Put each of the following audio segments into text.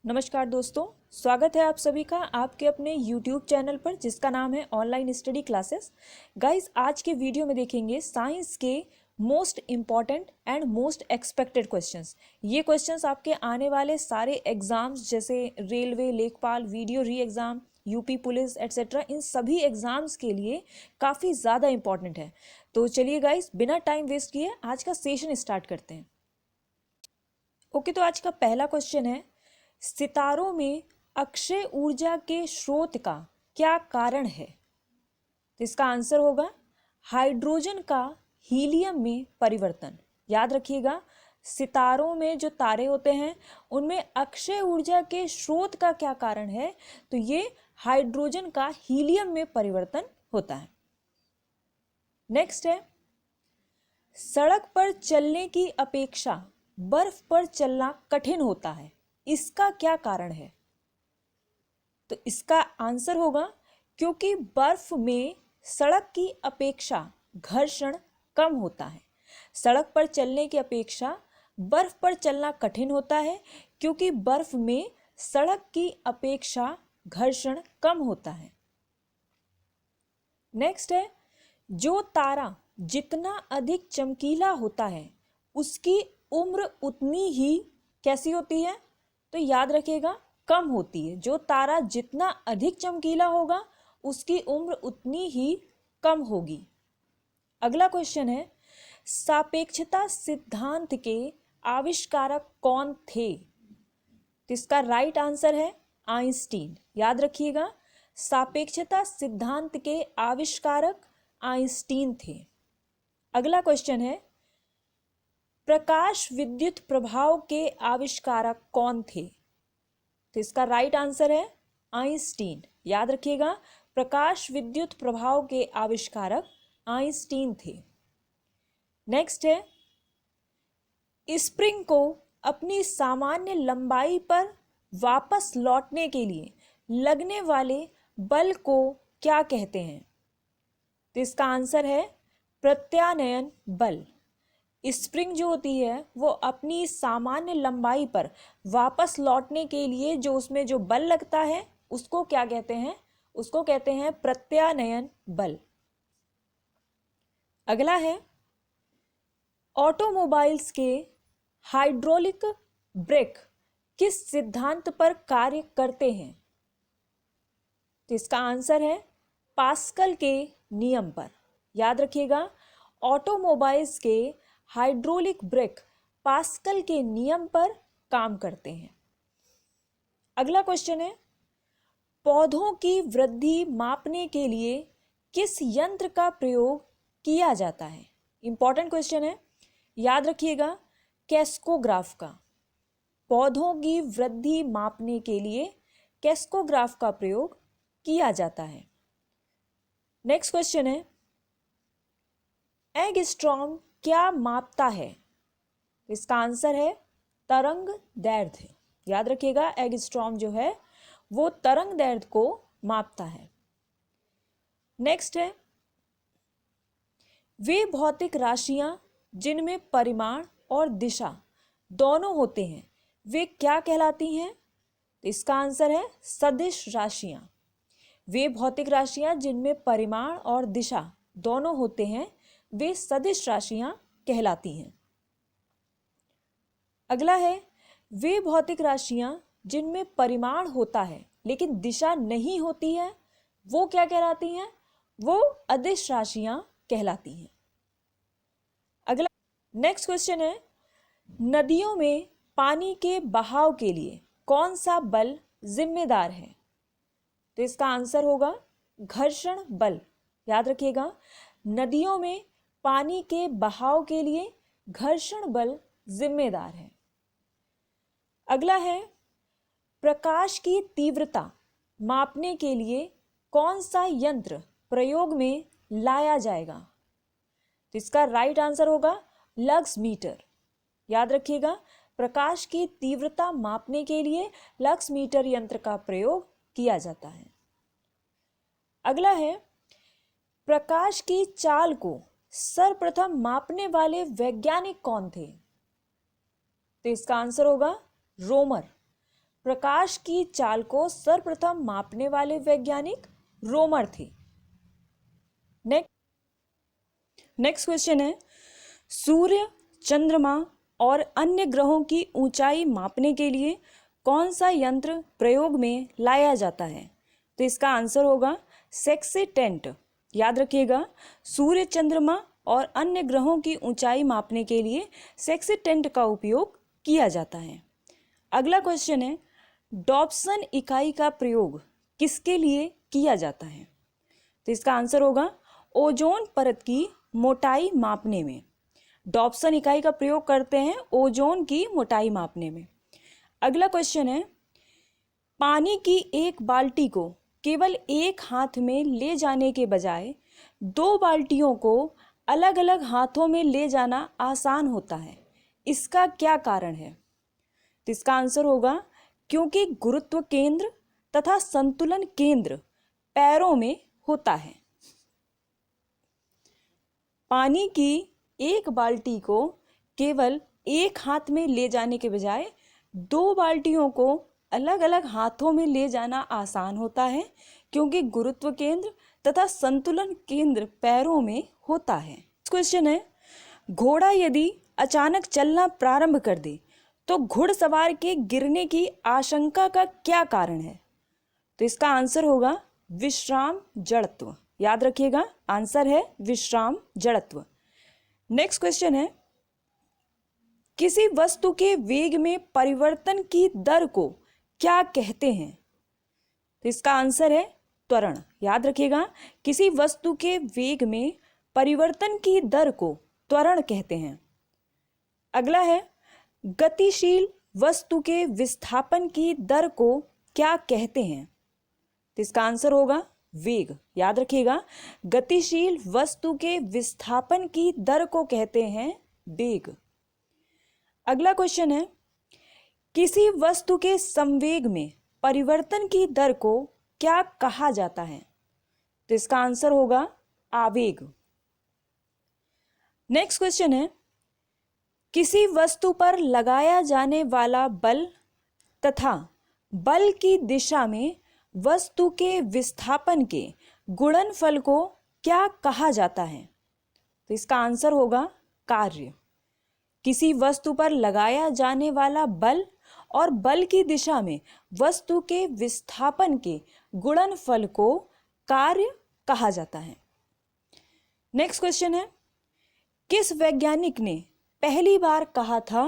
नमस्कार दोस्तों, स्वागत है आप सभी का आपके अपने YouTube चैनल पर जिसका नाम है ऑनलाइन स्टडी क्लासेस। गाइस, आज के वीडियो में देखेंगे साइंस के most important and most expected questions. ये क्वेश्चंस आपके आने वाले सारे एग्जाम्स जैसे रेलवे, लेखपाल, VDO re exam, UP police etcetera, इन सभी एग्जाम्स के लिए काफ़ी ज़्यादा इंपॉर्टेंट है। तो चलिए गाइस, बिना टाइम वेस्ट किए आज का सेशन स्टार्ट करते हैं। ओके, तो आज का पहला क्वेश्चन है, सितारों में अक्षय ऊर्जा के स्रोत का क्या कारण है? तो इसका आंसर होगा हाइड्रोजन का हीलियम में परिवर्तन। याद रखिएगा, सितारों में जो तारे होते हैं उनमें अक्षय ऊर्जा के स्रोत का क्या कारण है? तो ये हाइड्रोजन का हीलियम में परिवर्तन होता है। नेक्स्ट है, सड़क पर चलने की अपेक्षा बर्फ पर चलना कठिन होता है, इसका क्या कारण है? तो इसका आंसर होगा क्योंकि बर्फ में सड़क की अपेक्षा घर्षण कम होता है। सड़क पर चलने की अपेक्षा बर्फ पर चलना कठिन होता है क्योंकि बर्फ में सड़क की अपेक्षा घर्षण कम होता है। नेक्स्ट है, जो तारा जितना अधिक चमकीला होता है उसकी उम्र उतनी ही कैसी होती है? तो याद रखिएगा, कम होती है। जो तारा जितना अधिक चमकीला होगा उसकी उम्र उतनी ही कम होगी। अगला क्वेश्चन है, सापेक्षता सिद्धांत के आविष्कारक कौन थे? तो इसका राइट आंसर है आइंस्टीन। याद रखिएगा, सापेक्षता सिद्धांत के आविष्कारक आइंस्टीन थे। अगला क्वेश्चन है, प्रकाश विद्युत प्रभाव के आविष्कारक कौन थे? तो इसका राइट आंसर है आइंस्टीन। याद रखिएगा, प्रकाश विद्युत प्रभाव के आविष्कारक आइंस्टीन थे। नेक्स्ट है, स्प्रिंग को अपनी सामान्य लंबाई पर वापस लौटने के लिए लगने वाले बल को क्या कहते हैं? तो इसका आंसर है प्रत्यानयन बल। स्प्रिंग जो होती है वो अपनी सामान्य लंबाई पर वापस लौटने के लिए जो उसमें जो बल लगता है उसको क्या कहते हैं? उसको कहते हैं प्रत्यानयन बल। अगला है, ऑटोमोबाइल्स के हाइड्रोलिक ब्रेक किस सिद्धांत पर कार्य करते हैं? तो इसका आंसर है पास्कल के नियम पर। याद रखिएगा, ऑटोमोबाइल्स के हाइड्रोलिक ब्रेक पास्कल के नियम पर काम करते हैं। अगला क्वेश्चन है, पौधों की वृद्धि मापने के लिए किस यंत्र का प्रयोग किया जाता है? इंपॉर्टेंट क्वेश्चन है, याद रखिएगा, कैस्कोग्राफ का। पौधों की वृद्धि मापने के लिए कैस्कोग्राफ का प्रयोग किया जाता है। नेक्स्ट क्वेश्चन है, एंगस्ट्रॉम क्या मापता है? इसका आंसर है तरंग दैर्ध्य। याद रखिएगा, एंगस्ट्रॉम जो है वो तरंग दैर्ध्य को मापता है। नेक्स्ट है, वे भौतिक राशियां जिनमें परिमाण और दिशा दोनों होते हैं वे क्या कहलाती हैं? तो इसका आंसर है सदिश राशियां। वे भौतिक राशियां जिनमें परिमाण और दिशा दोनों होते हैं वे सदिश राशियां कहलाती हैं। अगला है, वे भौतिक राशियां जिनमें परिमाण होता है लेकिन दिशा नहीं होती है वो क्या कहलाती हैं? वो अदिश राशियां कहलाती हैं। अगला नेक्स्ट क्वेश्चन है, नदियों में पानी के बहाव के लिए कौन सा बल जिम्मेदार है? तो इसका आंसर होगा घर्षण बल। याद रखिएगा, नदियों में पानी के बहाव के लिए घर्षण बल जिम्मेदार है। अगला है, प्रकाश की तीव्रता मापने के लिए कौन सा यंत्र प्रयोग में लाया जाएगा? तो इसका राइट आंसर होगा लक्स मीटर। याद रखिएगा, प्रकाश की तीव्रता मापने के लिए लक्स मीटर यंत्र का प्रयोग किया जाता है। अगला है, प्रकाश की चाल को सर्वप्रथम मापने वाले वैज्ञानिक कौन थे? तो इसका आंसर होगा रोमर। प्रकाश की चाल को सर्वप्रथम मापने वाले वैज्ञानिक रोमर थे। नेक्स्ट क्वेश्चन है, सूर्य, चंद्रमा और अन्य ग्रहों की ऊंचाई मापने के लिए कौन सा यंत्र प्रयोग में लाया जाता है? तो इसका आंसर होगा सेक्सिटेंट। याद रखिएगा, सूर्य, चंद्रमा और अन्य ग्रहों की ऊंचाई मापने के लिए सेक्सिटेंट का उपयोग किया जाता है। अगला क्वेश्चन है, डॉप्सन इकाई का प्रयोग किसके लिए किया जाता है? तो इसका आंसर होगा ओजोन परत की मोटाई मापने में। डॉप्सन इकाई का प्रयोग करते हैं ओजोन की मोटाई मापने में। अगला क्वेश्चन है, पानी की एक बाल्टी को केवल एक हाथ में ले जाने के बजाय 2 बाल्टियों को अलग अलग हाथों में ले जाना आसान होता है, इसका क्या कारण है? तो इसका आंसर होगा क्योंकि गुरुत्व केंद्र तथा संतुलन केंद्र पैरों में होता है। पानी की एक बाल्टी को केवल एक हाथ में ले जाने के बजाय 2 बाल्टियों को अलग अलग हाथों में ले जाना आसान होता है क्योंकि गुरुत्व केंद्र तथा संतुलन केंद्र पैरों में होता है। क्वेश्चन है, घोड़ा यदि अचानक चलना प्रारंभ कर दे तो घुड़सवार के गिरने की आशंका का क्या कारण है? तो इसका आंसर होगा विश्राम जड़त्व। याद रखिएगा, आंसर है विश्राम जड़त्व। नेक्स्ट क्वेश्चन है, किसी वस्तु के वेग में परिवर्तन की दर को क्या कहते हैं? तो इसका आंसर है त्वरण। याद रखिएगा, किसी वस्तु के वेग में परिवर्तन की दर को त्वरण कहते हैं। अगला है, गतिशील वस्तु के विस्थापन की दर को क्या कहते हैं? तो इसका आंसर होगा वेग। याद रखिएगा, गतिशील वस्तु के विस्थापन की दर को कहते हैं वेग। अगला क्वेश्चन है, किसी वस्तु के संवेग में परिवर्तन की दर को क्या कहा जाता है? तो इसका आंसर होगा आवेग। नेक्स्ट क्वेश्चन है, किसी वस्तु पर लगाया जाने वाला बल तथा बल की दिशा में वस्तु के विस्थापन के गुणनफल को क्या कहा जाता है? तो इसका आंसर होगा कार्य। किसी वस्तु पर लगाया जाने वाला बल और बल की दिशा में वस्तु के विस्थापन के गुणनफल को कार्य कहा जाता है। नेक्स्ट क्वेश्चन है, किस वैज्ञानिक ने पहली बार कहा था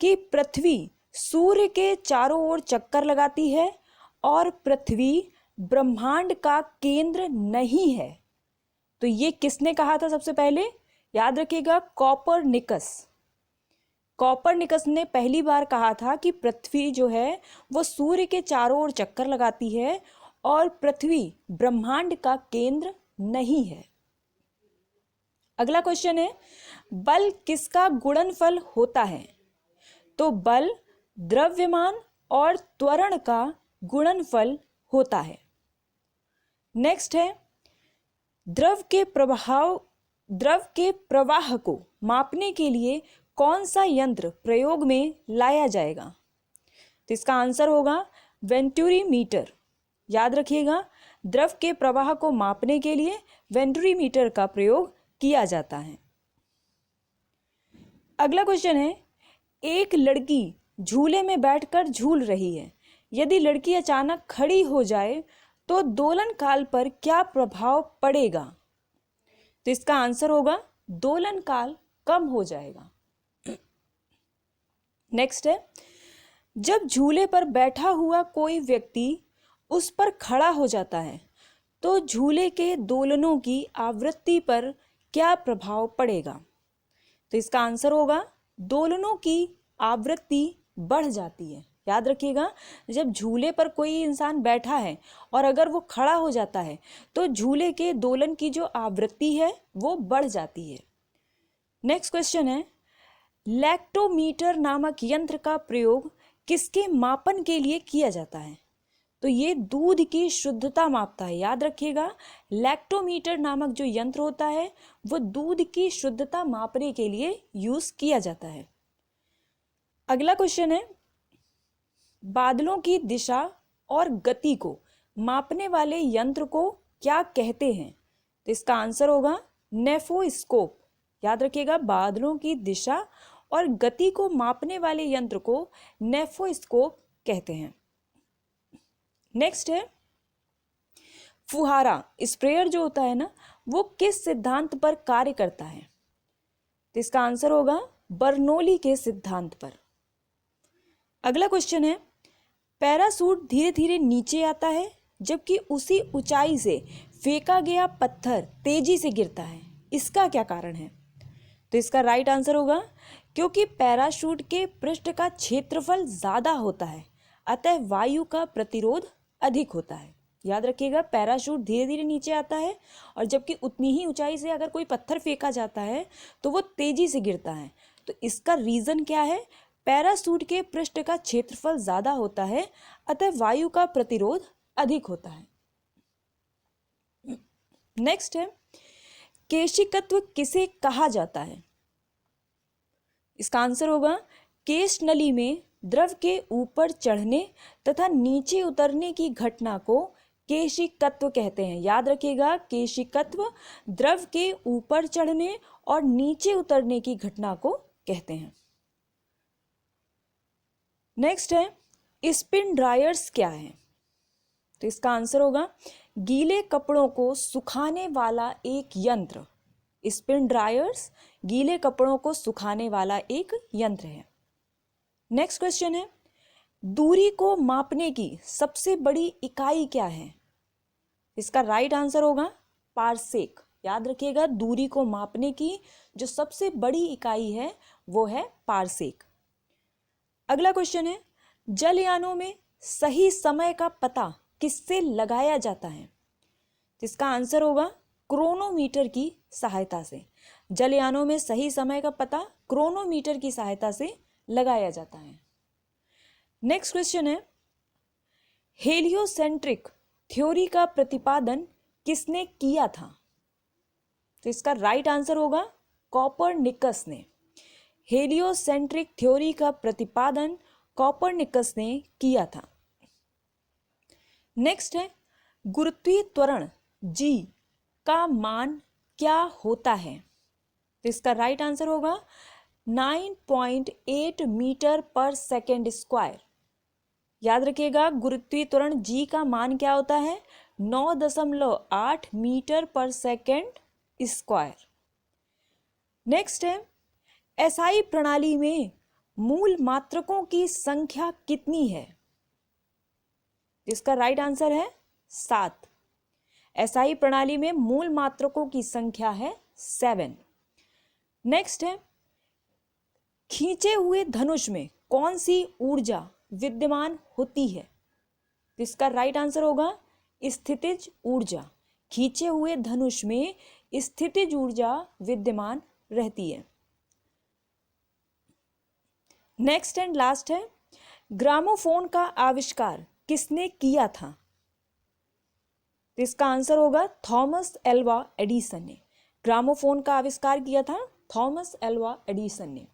कि पृथ्वी सूर्य के चारों ओर चक्कर लगाती है और पृथ्वी ब्रह्मांड का केंद्र नहीं है? तो ये किसने कहा था सबसे पहले? याद रखिएगा, कॉपरनिकस। कॉपरनिकस ने पहली बार कहा था कि पृथ्वी जो है वो सूर्य के चारों ओर चक्कर लगाती है और पृथ्वी ब्रह्मांड का केंद्र नहीं है। अगला क्वेश्चन है, बल किसका गुणनफल होता है? तो बल द्रव्यमान और त्वरण का गुणनफल होता है। नेक्स्ट है, द्रव के प्रवाह को मापने के लिए कौन सा यंत्र प्रयोग में लाया जाएगा? तो इसका आंसर होगा वेंटुरीमीटर। याद रखिएगा, द्रव के प्रवाह को मापने के लिए वेंटुरीमीटर का प्रयोग किया जाता है। अगला क्वेश्चन है, एक लड़की झूले में बैठकर झूल रही है। यदि लड़की अचानक खड़ी हो जाए तो दोलन काल पर क्या प्रभाव पड़ेगा? तो इसका आंसर होगा दोलन काल कम हो जाएगा। नेक्स्ट है, जब झूले पर बैठा हुआ कोई व्यक्ति उस पर खड़ा हो जाता है तो झूले के दोलनों की आवृत्ति पर क्या प्रभाव पड़ेगा? तो इसका आंसर होगा दोलनों की आवृत्ति बढ़ जाती है। याद रखिएगा, जब झूले पर कोई इंसान बैठा है और अगर वो खड़ा हो जाता है तो झूले के दोलन की जो आवृत्ति है वो बढ़ जाती है। नेक्स्ट क्वेश्चन है, लैक्टोमीटर नामक यंत्र का प्रयोग किसके मापन के लिए किया जाता है? तो ये दूध की शुद्धता मापता है। याद रखिएगा, लैक्टोमीटर नामक जो यंत्र होता है वो दूध की शुद्धता मापने के लिए यूज किया जाता है। अगला क्वेश्चन है, बादलों की दिशा और गति को मापने वाले यंत्र को क्या कहते हैं? तो इसका आंसर होगा नेफोस्कोप। याद रखिएगा, बादलों की दिशा और गति को मापने वाले यंत्र को नेफोस्कोप कहते हैं। नेक्स्ट है फुहारा, स्प्रेयर जो होता है ना, वो किस सिद्धांत पर कार्य करता है? तो इसका आंसर होगा बर्नौली के सिद्धांत पर। अगला क्वेश्चन है पैराशूट धीरे धीरे नीचे आता है जबकि उसी ऊंचाई से फेंका गया पत्थर तेजी से गिरता है, इसका क्या कारण है? तो इसका राइट आंसर होगा क्योंकि पैराशूट के पृष्ठ का क्षेत्रफल ज़्यादा होता है, अतः वायु का प्रतिरोध अधिक होता है। याद रखिएगा, पैराशूट धीरे धीरे नीचे आता है और जबकि उतनी ही ऊंचाई से अगर कोई पत्थर फेंका जाता है तो वो तेजी से गिरता है। तो इसका रीज़न क्या है? पैराशूट के पृष्ठ का क्षेत्रफल ज़्यादा होता है, अतः वायु का प्रतिरोध अधिक होता है। नेक्स्ट है केशिकत्व किसे कहा जाता है? इसका आंसर होगा केश नली में द्रव के ऊपर चढ़ने तथा नीचे उतरने की घटना को केशिकत्व कहते हैं। याद रखिएगा, केशिकत्व द्रव के ऊपर चढ़ने और नीचे उतरने की घटना को कहते हैं। नेक्स्ट है स्पिन ड्रायर्स क्या है? तो इसका आंसर होगा गीले कपड़ों को सुखाने वाला एक यंत्र। स्पिन ड्रायर्स गीले कपड़ों को सुखाने वाला एक यंत्र है। नेक्स्ट क्वेश्चन है दूरी को मापने की सबसे बड़ी इकाई क्या है? इसका राइट आंसर होगा पारसेक। याद रखिएगा, दूरी को मापने की जो सबसे बड़ी इकाई है वो है पारसेक। अगला क्वेश्चन है जलयानों में सही समय का पता किससे लगाया जाता है? इसका आंसर होगा क्रोनोमीटर की सहायता से। जलयानों में सही समय का पता क्रोनोमीटर की सहायता से लगाया जाता है। नेक्स्ट क्वेश्चन है हेलियोसेंट्रिक थ्योरी का प्रतिपादन किसने किया था? तो इसका राइट आंसर होगा कोपरनिकस ने। हेलियोसेंट्रिक थ्योरी का प्रतिपादन कोपरनिकस ने किया था। नेक्स्ट है गुरुत्वीय त्वरण जी का मान क्या होता है? तो इसका राइट आंसर होगा 9.8 मीटर पर सेकेंड स्क्वायर। याद रखिएगा, गुरुत्वीय त्वरण जी का मान क्या होता है? 9.8 मीटर पर सेकेंड स्क्वायर। नेक्स्ट है एसआई प्रणाली में मूल मात्रकों की संख्या कितनी है? इसका राइट आंसर है 7। एसआई प्रणाली में मूल मात्रकों की संख्या है 7। नेक्स्ट है खींचे हुए धनुष में कौन सी ऊर्जा विद्यमान होती है? इसका राइट आंसर होगा स्थितिज ऊर्जा। खींचे हुए धनुष में स्थितिज ऊर्जा विद्यमान रहती है। नेक्स्ट एंड लास्ट है ग्रामोफोन का आविष्कार किसने किया था? इसका आंसर होगा थॉमस एल्वा एडिसन ने। ग्रामोफोन का आविष्कार किया था थॉमस एल्वा एडिसन ने।